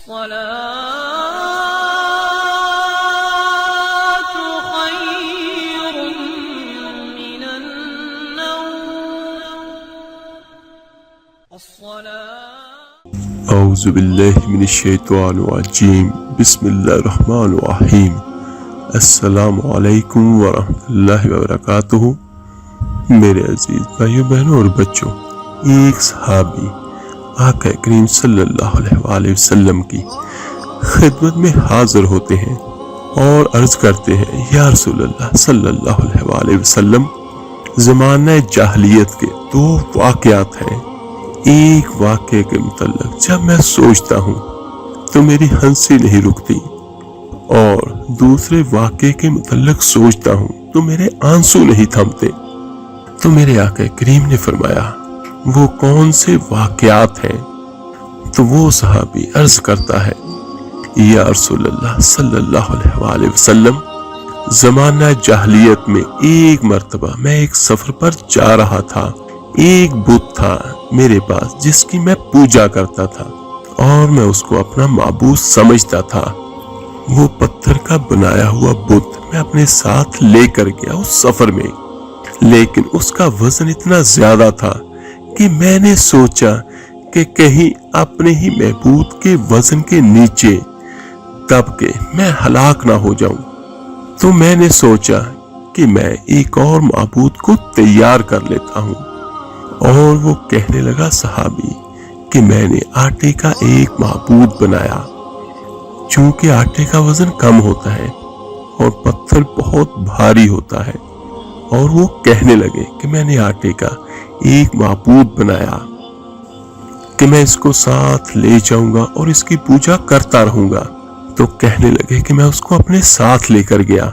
اعوذ باللہ من الشیطان الرجیم، بسم اللہ الرحمن الرحیم۔ السلام علیکم ورحمۃ اللہ وبرکاتہ۔ میرے عزیز بھائیوں بہنوں اور بچوں، ایک صحابی آقا کریم صلی اللہ علیہ وآلہ وسلم کی خدمت میں حاضر ہوتے ہیں اور عرض کرتے ہیں، یا رسول اللہ صلی اللہ علیہ وآلہ وسلم، زمانہ جاہلیت کے دو واقعات ہیں۔ ایک واقعے کے متعلق جب میں سوچتا ہوں تو میری ہنسی نہیں رکتی، اور دوسرے واقعے کے متعلق سوچتا ہوں تو میرے آنسو نہیں تھمتے۔ تو میرے آقا کریم نے فرمایا، وہ کون سے واقعات ہیں؟ تو وہ صحابی عرض کرتا ہے، یا رسول اللہ صلی اللہ علیہ وآلہ وسلم، زمانہ جاہلیت میں ایک مرتبہ میں ایک سفر پر جا رہا تھا۔ ایک بت تھا میرے پاس جس کی میں پوجا کرتا تھا اور میں اس کو اپنا معبود سمجھتا تھا۔ وہ پتھر کا بنایا ہوا بت میں اپنے ساتھ لے کر گیا اس سفر میں، لیکن اس کا وزن اتنا زیادہ تھا کہ میں نے سوچا کہ کہیں اپنے ہی معبود کے وزن کے نیچے دب کے میں ہلاک نہ ہو جاؤں۔ تو میں نے سوچا کہ میں ایک اور معبود کو تیار کر لیتا ہوں، اور وہ کہنے لگا صحابی کہ میں نے آٹے کا ایک معبود بنایا۔ چونکہ آٹے کا وزن کم ہوتا ہے اور پتھر بہت بھاری ہوتا ہے، اور وہ کہنے لگے کہ میں نے آٹے کا ایک معبود بنایا کہ میں اس کو ساتھ لے جاؤں گا اور اس کی پوجا کرتا رہوں گا۔ تو کہنے لگے کہ میں اس کو اپنے ساتھ لے کر گیا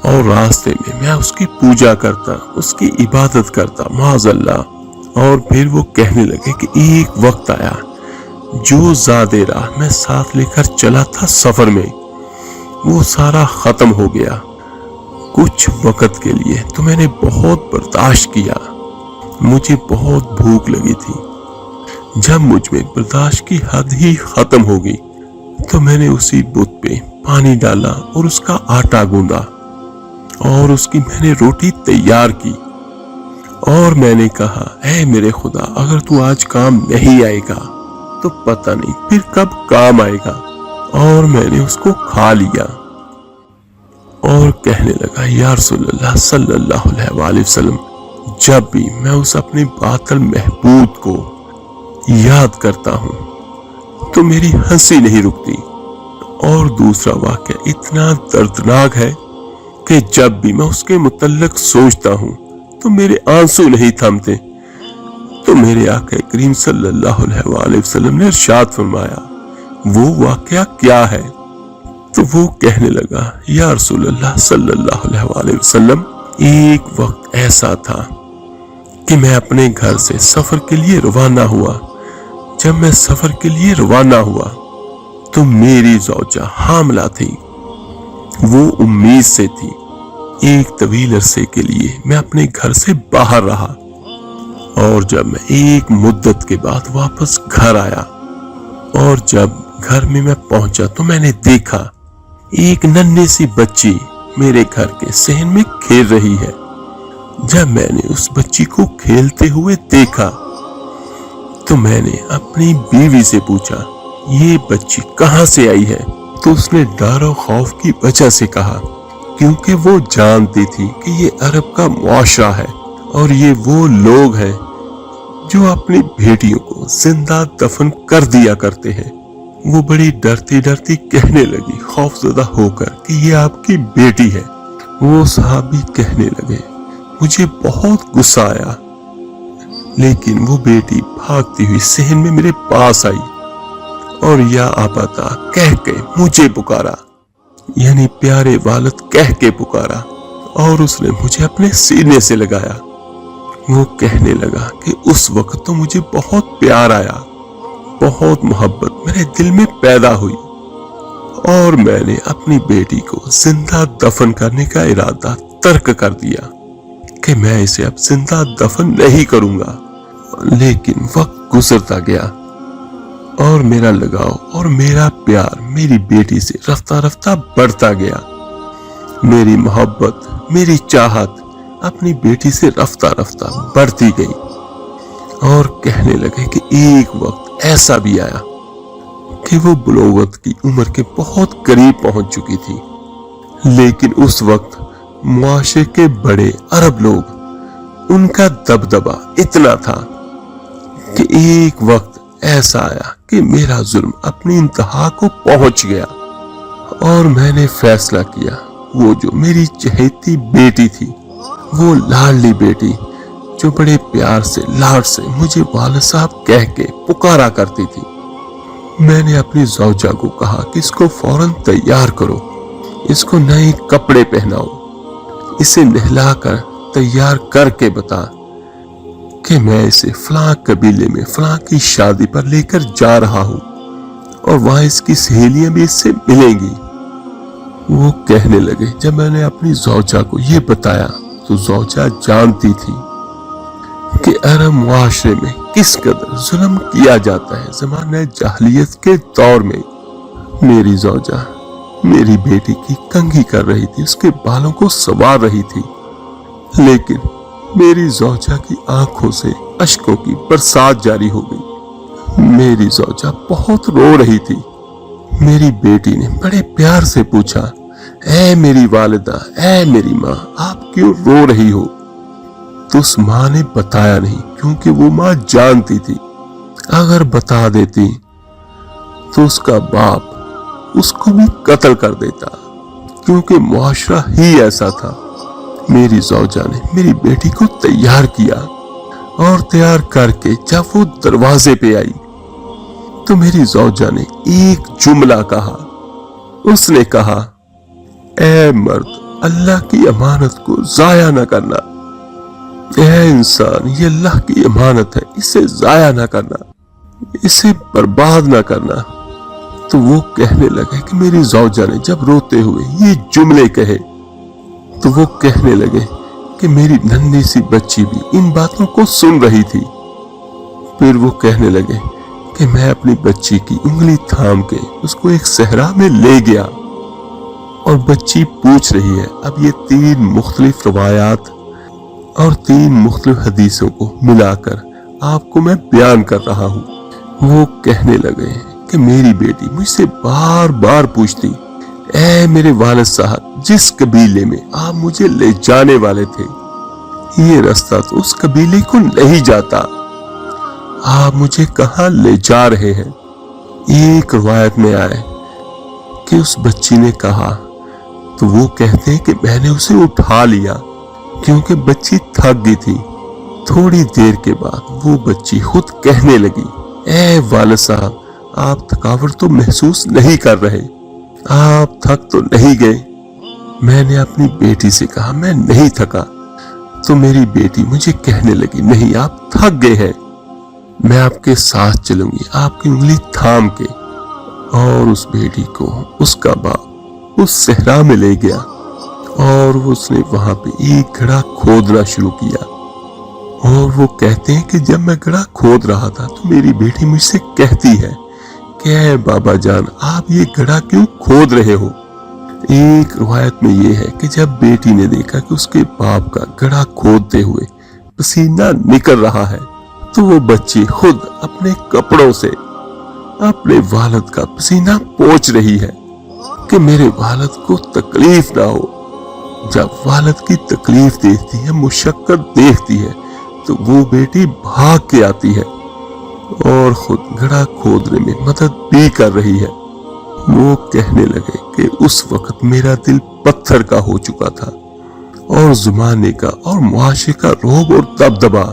اور راستے میں اس کی پوجا کرتا، اس کی عبادت کرتا، معاذ اللہ۔ اور پھر وہ کہنے لگے کہ ایک وقت آیا جو زیادہ راہ میں ساتھ لے کر چلا تھا سفر میں، وہ سارا ختم ہو گیا۔ کچھ وقت کے لیے تو میں نے بہت برداشت کیا، مجھے بہت بھوک لگی تھی۔ جب مجھ میں برداشت کی حد ہی ختم ہو گئی تو میں نے اسی بت پہ پانی ڈالا اور اس کا آٹا گوندا، اور اس کی میں نے روٹی تیار کی، اور میں نے کہا، اے میرے خدا، اگر تو آج کام نہیں آئے گا تو پتہ نہیں پھر کب کام آئے گا۔ اور میں نے اس کو کھا لیا اور کہنے لگا، یا رسول اللہ صلی اللہ علیہ وآلہ وسلم، جب بھی میں اس اپنے باطل محبوب کو یاد کرتا ہوں تو میری ہنسی نہیں رکتی۔ اور دوسرا واقعہ اتنا دردناک ہے کہ جب بھی میں اس کے متعلق سوچتا ہوں تو میرے آنسو نہیں تھمتے۔ تو میرے آقا کریم صلی اللہ علیہ وآلہ وسلم نے ارشاد فرمایا، وہ واقعہ کیا ہے؟ تو وہ کہنے لگا، یا رسول اللہ صلی اللہ علیہ وآلہ وسلم، ایک وقت ایسا تھا کہ میں اپنے گھر سے سفر کے لیے روانہ ہوا۔ جب میں سفر کے لیے روانہ ہوا تو میری زوجہ حاملہ تھی، وہ امید سے تھی۔ ایک طویل عرصے کے لیے میں اپنے گھر سے باہر رہا، اور جب میں ایک مدت کے بعد واپس گھر آیا، اور جب گھر میں پہنچا تو میں نے دیکھا ایک ننھی سی بچی میرے گھر کے صحن میں کھیل رہی ہے۔ جب میں نے اس بچی کو کھیلتے ہوئے دیکھا تو میں نے اپنی بیوی سے پوچھا، یہ بچی کہاں سے آئی ہے؟ تو اس نے ڈر و خوف کی وجہ سے کہا، کیونکہ وہ جانتی تھی کہ یہ عرب کا معاشرہ ہے اور یہ وہ لوگ ہیں جو اپنی بیٹیوں کو زندہ دفن کر دیا کرتے ہیں۔ وہ بڑی ڈرتی ڈرتی کہنے لگی، خوف زدہ ہو کر، کہ یہ آپ کی بیٹی ہے۔ وہ صحابی کہنے لگے، مجھے بہت غصہ آیا، لیکن وہ بیٹی بھاگتی ہوئی صحن میں میرے پاس آئی اور یا ابتا کہہ کے مجھے پکارا، یعنی پیارے والد کہہ کے پکارا، اور اس نے مجھے اپنے سینے سے لگایا۔ وہ کہنے لگا کہ اس وقت تو مجھے بہت پیار آیا، بہت محبت میرے دل میں پیدا ہوئی، اور میں نے اپنی بیٹی کو زندہ دفن کرنے کا ارادہ ترک کر دیا کہ میں اسے اب زندہ دفن نہیں کروں گا۔ لیکن وقت گزرتا گیا اور میرا لگاؤ اور میرا پیار میری بیٹی سے رفتہ رفتہ بڑھتا گیا۔ میری محبت، میری چاہت اپنی بیٹی سے رفتہ رفتہ بڑھتی گئی، اور کہنے لگے کہ ایک وقت ایسا بھی آیا کہ وہ بلوغت کی عمر کے بہت قریب پہنچ چکی تھی، لیکن اس وقت معاشرے کے بڑے عرب لوگ، ان کا دبدبہ اتنا تھا کہ ایک وقت ایسا آیا کہ میرا ظلم اپنی انتہا کو پہنچ گیا، اور میں نے فیصلہ کیا وہ جو میری چہیتی بیٹی تھی، وہ لاڈلی بیٹی جو بڑے پیار سے لاڈ سے مجھے والد صاحب کہہ کے پکارا کرتی تھی، میں نے اپنی زوجہ کو کہا کہ اس کو فوراً تیار کرو، اس کو نئے کپڑے پہناؤ، اسے نہلا کر تیار کر کے بتا کہ میں اسے فلاں قبیلے میں فلاں کی شادی پر لے کر جا رہا ہوں، اور وہاں اس کی سہیلیاں بھی اس سے ملیں گی۔ وہ کہنے لگے، جب میں نے اپنی زوجہ کو یہ بتایا تو زوجہ جانتی تھی کہ عرب معاشرے میں کس قدر ظلم کیا جاتا ہے زمانہ جاہلیت کے دور میں۔ میری زوجہ میری بیٹی کی کنگھی کر رہی تھی، اس کے بالوں کو سنوار رہی تھی، لیکن میری زوجہ کی آنکھوں سے اشکوں کی برسات جاری ہو گئی۔ میری زوجہ بہت رو رہی تھی۔ میری بیٹی نے بڑے پیار سے پوچھا، اے میری والدہ، اے میری ماں، آپ کیوں رو رہی ہو؟ تو اس ماں نے بتایا نہیں، کیونکہ وہ ماں جانتی تھی اگر بتا دیتی تو اس کا باپ اس کو بھی قتل کر دیتا، کیونکہ معاشرہ ہی ایسا تھا۔ میری زوجہ نے میری بیٹی کو تیار کیا، اور تیار کر کے جب وہ دروازے پہ آئی تو میری زوجہ نے ایک جملہ کہا۔ اس نے کہا، اے مرد، اللہ کی امانت کو ضائع نہ کرنا، اے انسان، یہ اللہ کی امانت ہے، اسے ضائع نہ کرنا، اسے برباد نہ کرنا۔ تو وہ کہنے لگے کہ میری زوجہ نے جب روتے ہوئے یہ جملے کہے تو وہ کہنے لگے کہ میری ننھی سی بچی بھی ان باتوں کو سن رہی تھی۔ پھر وہ کہنے لگے کہ میں اپنی بچی کی انگلی تھام کے اس کو ایک صحرا میں لے گیا، اور بچی پوچھ رہی ہے۔ اب یہ 3 مختلف روایات اور 3 مختلف حدیثوں کو ملا کر آپ کو میں بیان کر رہا ہوں۔ وہ کہنے لگے کہ میری بیٹی مجھ سے بار بار پوچھتی، اے میرے والد صاحب، جس قبیلے میں آپ مجھے لے جانے والے تھے، یہ رستہ تو اس قبیلے کو نہیں جاتا، آپ مجھے کہاں لے جا رہے ہیں؟ ایک روایت میں آئے کہ اس بچی نے کہا، تو وہ کہتے ہیں کہ میں نے اسے اٹھا لیا کیونکہ بچی تھک گئی تھی۔ تھوڑی دیر کے بعد وہ بچی خود کہنے لگی، اے والد صاحب، آپ تھکاوٹ تو محسوس نہیں کر رہے، آپ تھک تو نہیں گئے؟ میں نے اپنی بیٹی سے کہا، میں نہیں تھکا۔ تو میری بیٹی مجھے کہنے لگی، نہیں، آپ تھک گئے ہیں، میں آپ کے ساتھ چلوں گی، آپ کی انگلی تھام کے۔ اور اس بیٹی کو اس کا باپ اس صحرا میں لے گیا، اور اس نے وہاں پہ ایک گڑھا کھودنا شروع کیا۔ اور وہ کہتے ہیں کہ جب میں گڑھا کھود رہا تھا تو میری بیٹی مجھ سے کہتی ہے کہ اے بابا جان، آپ یہ گڑھا کیوں کھود رہے ہو؟ ایک روایت میں یہ ہے کہ جب بیٹی نے دیکھا کہ اس کے باپ کا گڑھا کھودتے ہوئے پسینہ نکل رہا ہے تو وہ بچی خود اپنے کپڑوں سے اپنے والد کا پسینہ پوچھ رہی ہے کہ میرے والد کو تکلیف نہ ہو۔ جب والد کی تکلیف دیکھتی ہے، مشقت دیکھتی ہے، تو وہ بیٹی بھاگ کے آتی ہے اور خود گڑھا کھودنے میں مدد بھی کر رہی ہے۔ وہ کہنے لگے کہ اس وقت میرا دل پتھر کا ہو چکا تھا، اور زمانے کا اور معاشرے کا رعب اور دبدبا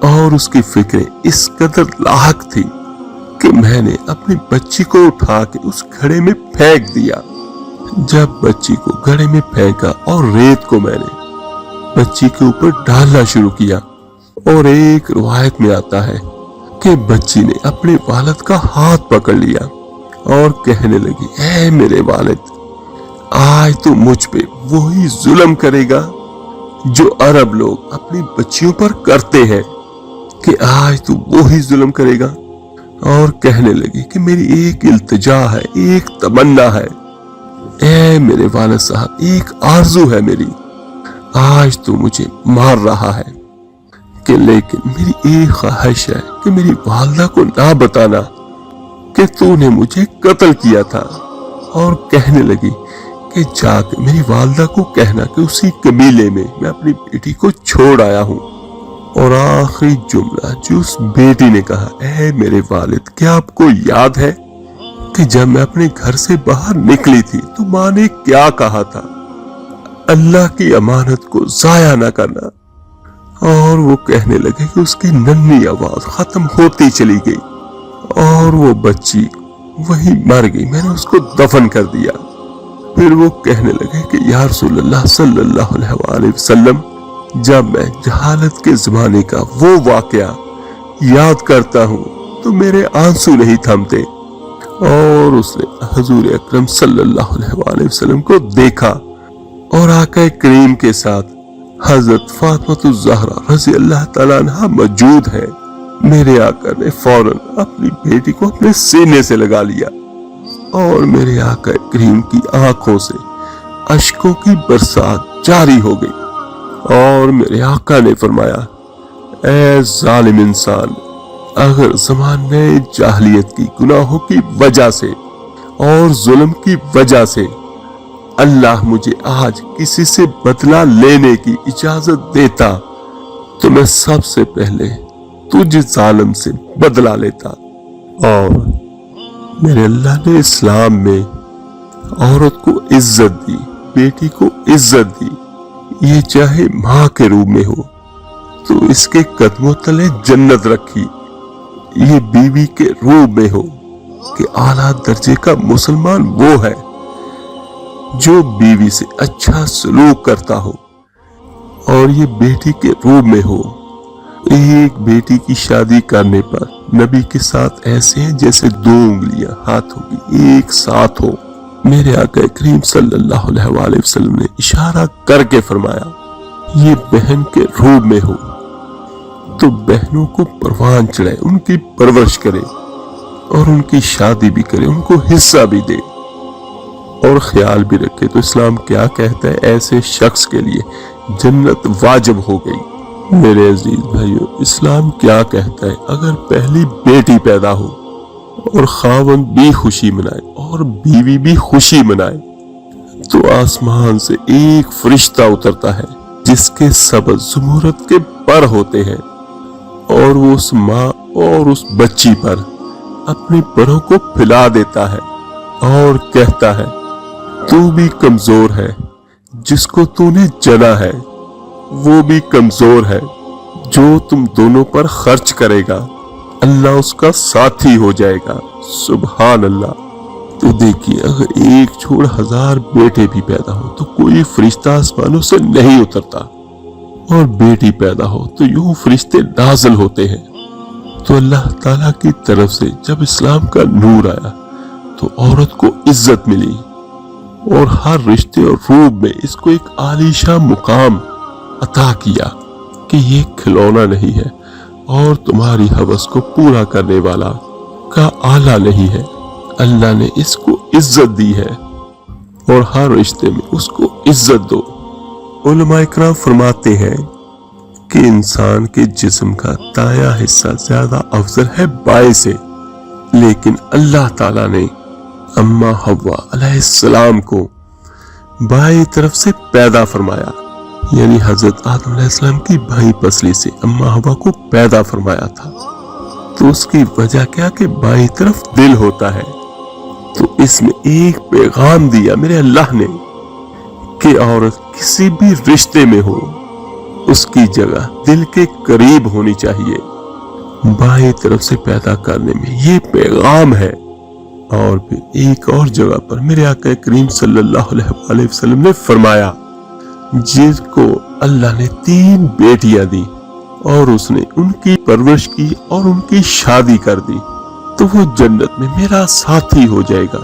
اور اس کی فکریں اس قدر لاحق تھی کہ میں نے اپنی بچی کو اٹھا کے اس گھڑے میں پھینک دیا۔ جب بچی کو گھڑے میں پھینکا اور ریت کو میں نے بچی کے اوپر ڈالنا شروع کیا، اور ایک روایت میں آتا ہے کہ بچی نے اپنے والد کا ہاتھ پکڑ لیا اور کہنے لگی، اے میرے والد، آج تو مجھ پہ وہی ظلم کرے گا جو عرب لوگ اپنی بچیوں پر کرتے ہیں، کہ آج تو وہی ظلم کرے گا۔ اور کہنے لگی کہ میری ایک التجا ہے، ایک تمنا ہے، اے میرے والد صاحب، ایک آرزو ہے میری، آج تو مجھے مار رہا ہے کہ لیکن میری ایک خواہش ہے کہ میری والدہ کو نہ بتانا کہ تو نے مجھے قتل کیا تھا۔ اور کہنے لگی کہ جا کے میری والدہ کو کہنا کہ اسی قبیلے میں میں اپنی بیٹی کو چھوڑ آیا ہوں۔ اور آخری جملہ جو اس بیٹی نے کہا، اے میرے والد، کیا آپ کو یاد ہے کہ جب میں اپنے گھر سے باہر نکلی تھی تو ماں نے کیا کہا تھا؟ اللہ کی امانت کو ضائع نہ کرنا۔ اور وہ کہنے لگے کہ اس کی ننھی آواز ختم ہوتی چلی گئی اور وہ بچی وہی مر گئی، میں نے اس کو دفن کر دیا۔ پھر وہ کہنے لگے کہ یا رسول اللہ صلی اللہ علیہ وآلہ وسلم، جب میں جہالت کے زمانے کا وہ واقعہ یاد کرتا ہوں تو میرے آنسو نہیں تھمتے۔ اور اس نے حضور اکرم صلی اللہ علیہ وآلہ وسلم کو دیکھا اور آقا کریم کے ساتھ حضرت فاطمہ الزہرا رضی اللہ تعالیٰ عنہ موجود ہے۔ میرے آقا نے فوراً اپنی بیٹی کو اپنے سینے سے لگا لیا اور میرے آقا کریم کی آنکھوں سے اشکوں کی برسات جاری ہو گئی۔ اور میرے آقا نے فرمایا، اے ظالم انسان، اگر زمانے جاہلیت کی گناہوں کی وجہ سے اور ظلم کی وجہ سے اللہ مجھے آج کسی سے بدلہ لینے کی اجازت دیتا تو میں سب سے پہلے تجھ ظالم سے بدلہ لیتا۔ اور میرے اللہ نے اسلام میں عورت کو عزت دی، بیٹی کو عزت دی، یہ چاہے ماں کے روپ میں ہو تو اس کے قدموں تلے جنت رکھی، یہ بیوی کے روپ میں ہو کہ اعلیٰ درجے کا مسلمان وہ ہے جو بیوی سے اچھا سلوک کرتا ہو، اور یہ بیٹی کے روپ میں ہو۔ ایک بیٹی کی شادی کرنے پر نبی کے ساتھ ایسے ہیں جیسے دو انگلیاں ہاتھوں کی ایک ساتھ ہو۔ میرے آقا کریم صلی اللہ علیہ وآلہ وسلم نے اشارہ کر کے فرمایا، یہ بہن کے روپ میں ہو تو بہنوں کو پروان چڑھائے، ان کی پرورش کرے اور ان کی شادی بھی کرے، ان کو حصہ بھی دے اور خیال بھی رکھے۔ تو اسلام کیا کہتا ہے؟ ایسے شخص کے لیے جنت واجب ہو گئی۔ میرے عزیز بھائیو، اسلام کیا کہتا ہے؟ اگر پہلی بیٹی پیدا ہو اور خاوند بھی خوشی منائے اور بیوی بھی خوشی منائے تو آسمان سے ایک فرشتہ اترتا ہے جس کے سبب زمرد کے پر ہوتے ہیں، اور وہ اس ماں اور اس بچی پر اپنے پروں کو پھیلا دیتا ہے اور کہتا ہے، تو بھی کمزور ہے، جس کو تو نے جنا ہے وہ بھی کمزور ہے، جو تم دونوں پر خرچ کرے گا اللہ اس کا ساتھی ہو جائے گا۔ سبحان اللہ۔ تو دیکھیے، اگر ایک چھوڑ 1000 بیٹے بھی پیدا ہو تو کوئی فرشتہ آسمانوں سے نہیں اترتا، اور بیٹی پیدا ہو تو یوں فرشتے نازل ہوتے ہیں۔ تو اللہ تعالیٰ کی طرف سے جب اسلام کا نور آیا تو عورت کو عزت ملی، اور ہر رشتے اور روپ میں اس کو ایک عالیشان مقام عطا کیا کہ یہ کھلونا نہیں ہے اور تمہاری ہوس کو پورا کرنے والا کا آلہ نہیں ہے، اللہ نے اس کو عزت دی ہے، اور ہر رشتے میں اس کو عزت دو۔ علماء اکرام فرماتے ہیں کہ انسان کے جسم کا دایاں حصہ زیادہ افضل ہے بائیں سے، لیکن اللہ تعالیٰ نے اماں حوا علیہ السلام کو بائیں طرف سے پیدا فرمایا، یعنی حضرت آدم علیہ السلام کی بائیں پسلی سے اماں حوا کو پیدا فرمایا تھا۔ تو اس کی وجہ کیا کہ بائیں طرف دل ہوتا ہے۔ تو اس میں ایک پیغام دیا میرے اللہ نے کہ عورت کسی بھی رشتے میں ہو اس کی جگہ دل کے قریب ہونی چاہیے، بائیں طرف سے پیدا کرنے میں یہ پیغام ہے۔ اور پھر ایک اور جگہ پر میرے آقا کریم صلی اللہ علیہ وآلہ وسلم نے فرمایا، جس کو اللہ نے 3 بیٹیاں دی اور اس نے ان کی پرورش کی اور ان کی شادی کر دی تو وہ جنت میں میرا ساتھی ہو جائے گا۔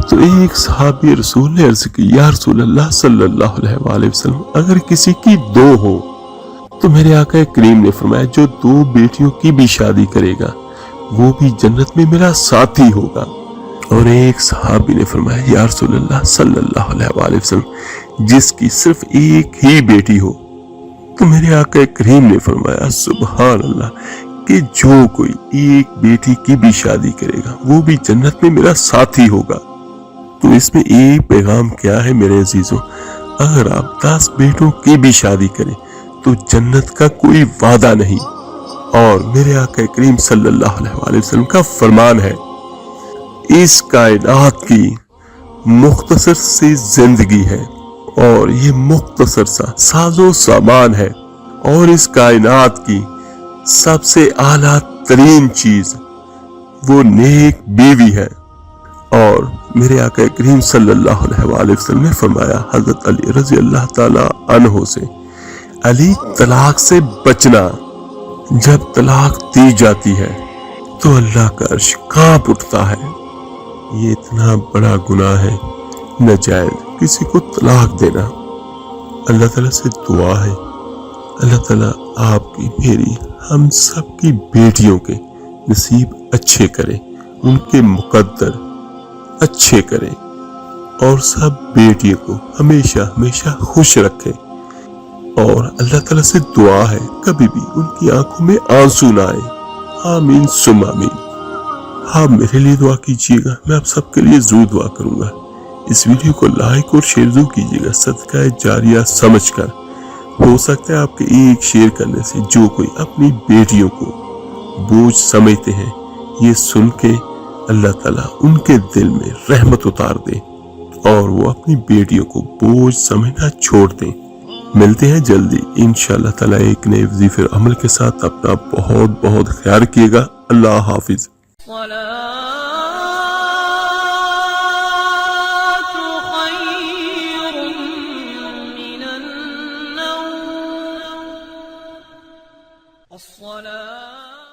تو ایک صحابی رسول نے عرض کی، یا رسول اللہ صلی اللہ علیہ وآلہ وسلم، اگر کسی کی 2 ہو تو میرے آقا کریم نے فرمایا، جو 2 بیٹیوں کی بھی شادی کرے گا وہ بھی جنت میں میرا ساتھی ہوگا۔ اور ایک صحابی نے فرمایا یا رسول اللہ صلی اللہ علیہ وآلہ وسلم، جس کی صرف ایک ہی بیٹی ہو؟ تو میرے آقا کریم نے فرمایا سبحان اللہ کہ جو کوئی ایک بیٹی کی بھی شادی کرے گا وہ بھی جنت میں میرا ساتھی ہوگا۔ تو اس میں ایک پیغام کیا ہے میرے عزیزوں، اگر آپ 10 بیٹوں کی بھی شادی کریں تو جنت کا کوئی وعدہ نہیں۔ اور میرے آقا کریم صلی اللہ علیہ وآلہ وسلم کا فرمان ہے، اس کائنات کی مختصر سی زندگی ہے اور یہ مختصر سا ساز و سامان ہے، اور اس کائنات کی سب سے اعلیٰ ترین چیز وہ نیک بیوی ہے۔ اور میرے آقا کریم صلی اللہ علیہ وآلہ وسلم نے فرمایا حضرت علی رضی اللہ تعالی عنہ سے، علی طلاق سے بچنا، جب طلاق دی جاتی ہے تو اللہ کا عرش کانپ اٹھتا ہے۔ یہ اتنا بڑا گناہ ہے ناجائز کسی کو طلاق دینا۔ اللہ تعالیٰ سے دعا ہے اللہ تعالیٰ آپ کی، میری، ہم سب کی بیٹیوں کے نصیب اچھے کرے، ان کے مقدر اچھے کرے، اور سب بیٹیوں کو ہمیشہ ہمیشہ خوش رکھے۔ اور اللہ تعالیٰ سے دعا ہے کبھی بھی ان کی آنکھوں میں آنسو نہ آئے۔ آمین ثم آمین۔ آپ میرے لیے دعا کیجیے گا، میں آپ سب کے لیے ضرور دعا کروں گا۔ اس ویڈیو کو لائک اور شیئر ضرور کیجیے گا صدقہ جاریہ سمجھ کر۔ ہو سکتا ہے آپ کے ایک شیئر کرنے سے جو کوئی اپنی بیٹیوں کو بوجھ سمجھتے ہیں، یہ سن کے اللہ تعالیٰ ان کے دل میں رحمت اتار دے اور وہ اپنی بیٹیوں کو بوجھ سمجھنا چھوڑ دیں۔ ملتے ہیں جلدی انشاءاللہ تعالیٰ ایک نئے وظیفے عمل کے ساتھ۔ اپنا بہت بہت خیال کیے گا۔ اللہ حافظ۔ الصلاة